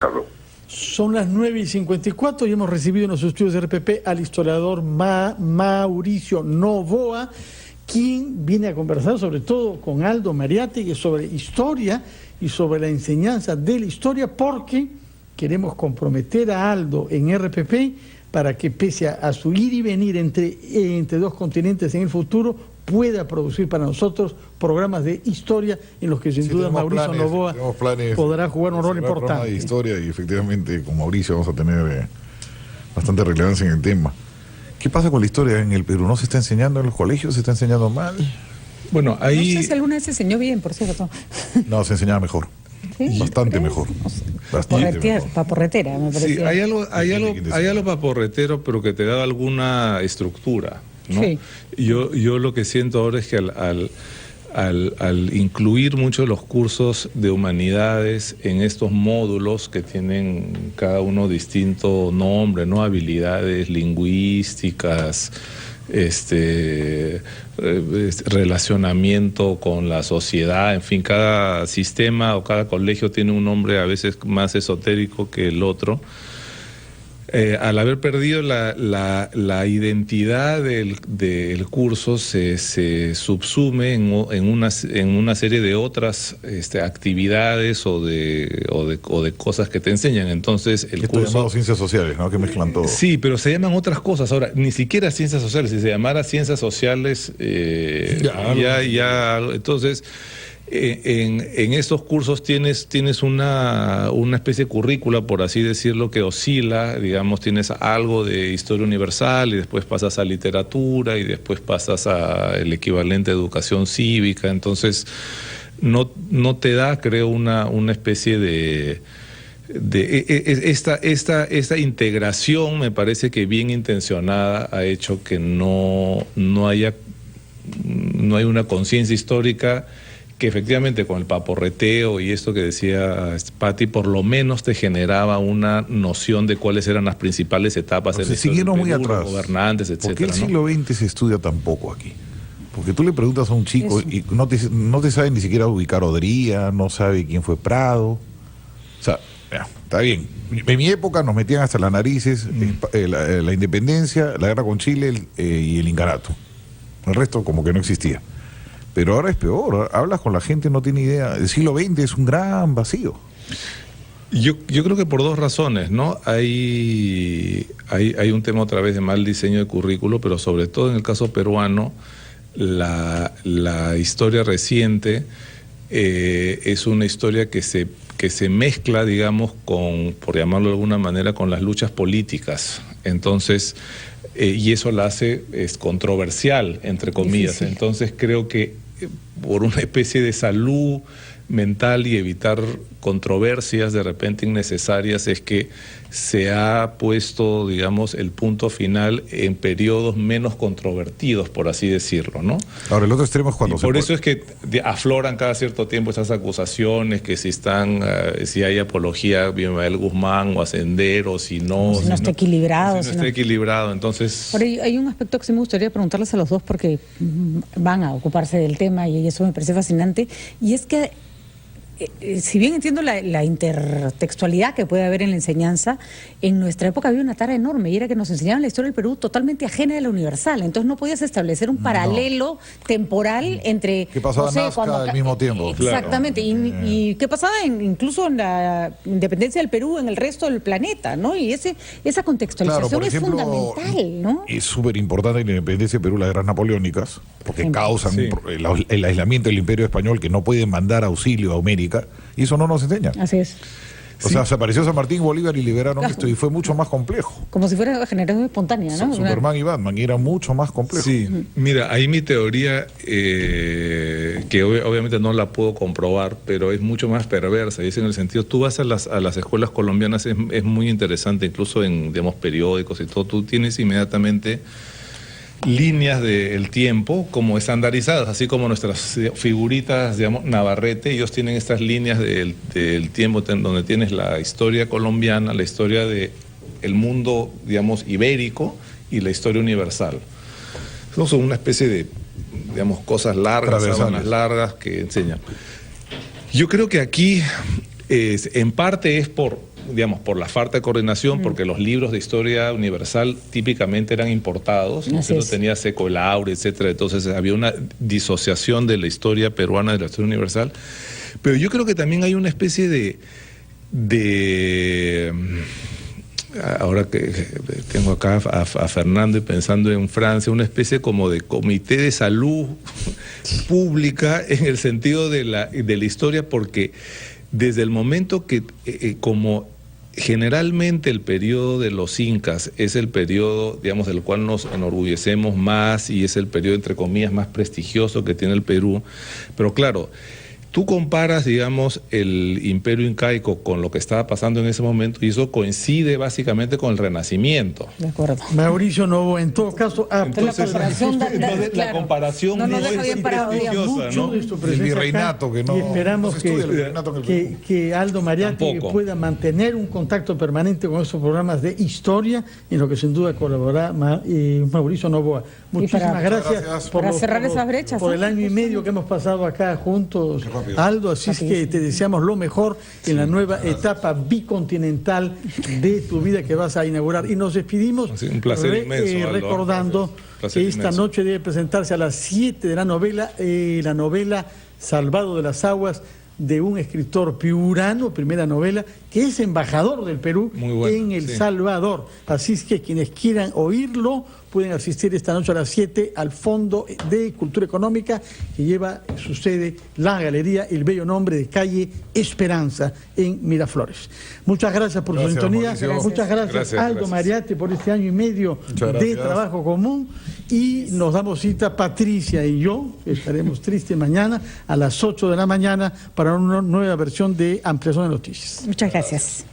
Carlos. Son las 9:54 y hemos recibido en los estudios de RPP al historiador Mauricio Novoa, quien viene a conversar sobre todo con Aldo Mariátegui sobre historia y sobre la enseñanza de la historia, porque queremos comprometer a Aldo en RPP para que, pese a su ir y venir entre dos continentes en el futuro, pueda producir para nosotros programas de historia en los que sin duda Mauricio Novoa podrá jugar un rol importante. De historia, y efectivamente con Mauricio vamos a tener bastante relevancia en el tema. ¿Qué pasa con la historia en el Perú? ¿No se está enseñando en los colegios? ¿Se está enseñando mal? Bueno, ahí... No sé si alguna vez se enseñó bien, por cierto. No, se enseñaba mejor. Sí, bastante mejor. Paporretera, me parece. Sí, hay algo paporretero, pero que te da alguna estructura, ¿no? Sí. Yo lo que siento ahora es que al incluir mucho los cursos de humanidades en estos módulos que tienen cada uno distinto nombre, ¿no? Habilidades lingüísticas, relacionamiento con la sociedad, en fin, cada sistema o cada colegio tiene un nombre a veces más esotérico que el otro. Al haber perdido la identidad del curso, se subsume en una serie de otras actividades o de cosas que te enseñan. Entonces el curso llamado ciencias sociales, ¿no? Que mezclan todo. Sí, pero se llaman otras cosas. Ahora, ni siquiera ciencias sociales. Si se llamara ciencias sociales, entonces... En estos cursos tienes una especie de currícula, por así decirlo, que oscila, digamos, tienes algo de historia universal y después pasas a literatura y después pasas al equivalente a educación cívica. Entonces no te da, creo, una especie de esta integración, me parece que bien intencionada, ha hecho que no hay una conciencia histórica que efectivamente con el paporreteo y esto que decía Patti, por lo menos te generaba una noción de cuáles eran las principales etapas de la historia del Perú, los gobernantes, etcétera. ¿Por qué el siglo XX se estudia tan poco aquí? Porque tú le preguntas a un chico y no te sabe ni siquiera ubicar Odría, no sabe quién fue Prado. O sea, está bien. En mi época nos metían hasta las narices la independencia, la guerra con Chile y el Incanato. El resto como que no existía. Pero ahora es peor, hablas con la gente, no tiene idea. El siglo XX es un gran vacío. Yo creo que por dos razones, ¿no? Hay un tema otra vez de mal diseño de currículo, pero sobre todo en el caso peruano, la historia reciente es una historia que se mezcla, digamos, por llamarlo de alguna manera, con las luchas políticas. Entonces, y eso la hace controversial, entre comillas. Difícil. Entonces creo que por una especie de salud mental y evitar controversias de repente innecesarias es que se ha puesto, digamos, el punto final en periodos menos controvertidos, por así decirlo, ¿no? Ahora, el otro extremo es cuando por eso es que afloran cada cierto tiempo esas acusaciones, que si hay apología a Abimael Guzmán o a Sendero, si no está equilibrado. Si no está equilibrado, entonces... Pero hay un aspecto que sí me gustaría preguntarles a los dos, porque van a ocuparse del tema y eso me parece fascinante, y es que si bien entiendo la intertextualidad que puede haber en la enseñanza, en nuestra época había una tara enorme y era que nos enseñaban la historia del Perú totalmente ajena de la universal. Entonces no podías establecer un paralelo temporal entre... ¿Qué pasaba en Nazca al mismo tiempo? Exactamente. Claro. Y qué pasaba incluso en la independencia del Perú en el resto del planeta, ¿no? Y esa contextualización, claro, ejemplo, es fundamental, ¿no? Es súper importante en la independencia del Perú las guerras napoleónicas, porque causan el aislamiento del Imperio Español, que no pueden mandar auxilio a América. Y eso no nos enseña. Así es. O sea, se apareció San Martín, Bolívar y liberaron esto y fue mucho más complejo. Como si fuera generación espontánea, ¿no? Superman y Batman, y era mucho más complejo. Sí, mira, ahí mi teoría, que obviamente no la puedo comprobar, pero es mucho más perversa, y es en el sentido, tú vas a las escuelas colombianas, es muy interesante, incluso en, digamos, periódicos y todo, tú tienes inmediatamente líneas del tiempo como estandarizadas, así como nuestras figuritas, digamos, Navarrete. Ellos tienen estas líneas del tiempo donde tienes la historia colombiana, la historia del mundo, digamos, ibérico y la historia universal. Son una especie de, digamos, cosas largas, sábanas largas que enseñan. Yo creo que aquí en parte es por digamos, por la falta de coordinación, porque los libros de historia universal típicamente eran importados, ¿no? Entonces tenía Seco el Aure, etcétera, entonces había una disociación de la historia peruana de la historia universal, pero yo creo que también hay una especie de ahora que tengo acá a Fernando y pensando en Francia, una especie como de comité de salud pública en el sentido de la historia, porque desde el momento que, como generalmente el periodo de los incas es el periodo, digamos, del cual nos enorgullecemos más y es el periodo, entre comillas, más prestigioso que tiene el Perú, pero claro, tú comparas, digamos, el imperio incaico con lo que estaba pasando en ese momento y eso coincide básicamente con el Renacimiento. De acuerdo. Mauricio Novoa, en todo caso, Entonces, la comparación no no deja es bien parado, prestigiosa, ¿no? El virreinato que no. Y esperamos no se estudia el virreinato en el Perú. que Aldo Mariatti Tampoco. pueda mantener un contacto permanente con estos programas de historia, en lo que sin duda colaborará Mauricio Novoa. Muchísimas gracias para cerrar esas brechas, por ¿no? el año y medio que hemos pasado acá juntos, Qué rápido. Aldo, así es que te deseamos lo mejor en la nueva etapa bicontinental de tu vida que vas a inaugurar. Y nos despedimos Sí, un placer inmenso, Aldo. recordando Placer que esta inmenso. noche debe presentarse a las 7 de la novela Salvado de las Aguas, de un escritor piurano, primera novela, que es embajador del Perú Muy bueno, en El sí. Salvador. Así es que quienes quieran oírlo pueden asistir esta noche a las 7 al Fondo de Cultura Económica, que lleva su sede la Galería El Bello Nombre de Calle Esperanza en Miraflores. Muchas gracias por Gracias, su sintonía. Mauricio. Muchas gracias, Gracias, Aldo gracias. Mariatti, por este año y medio Muchas de gracias. trabajo común. Y nos damos cita, Patricia y yo, que estaremos tristes mañana a las 8 de la mañana para una nueva versión de Ampliación de Noticias. Muchas gracias.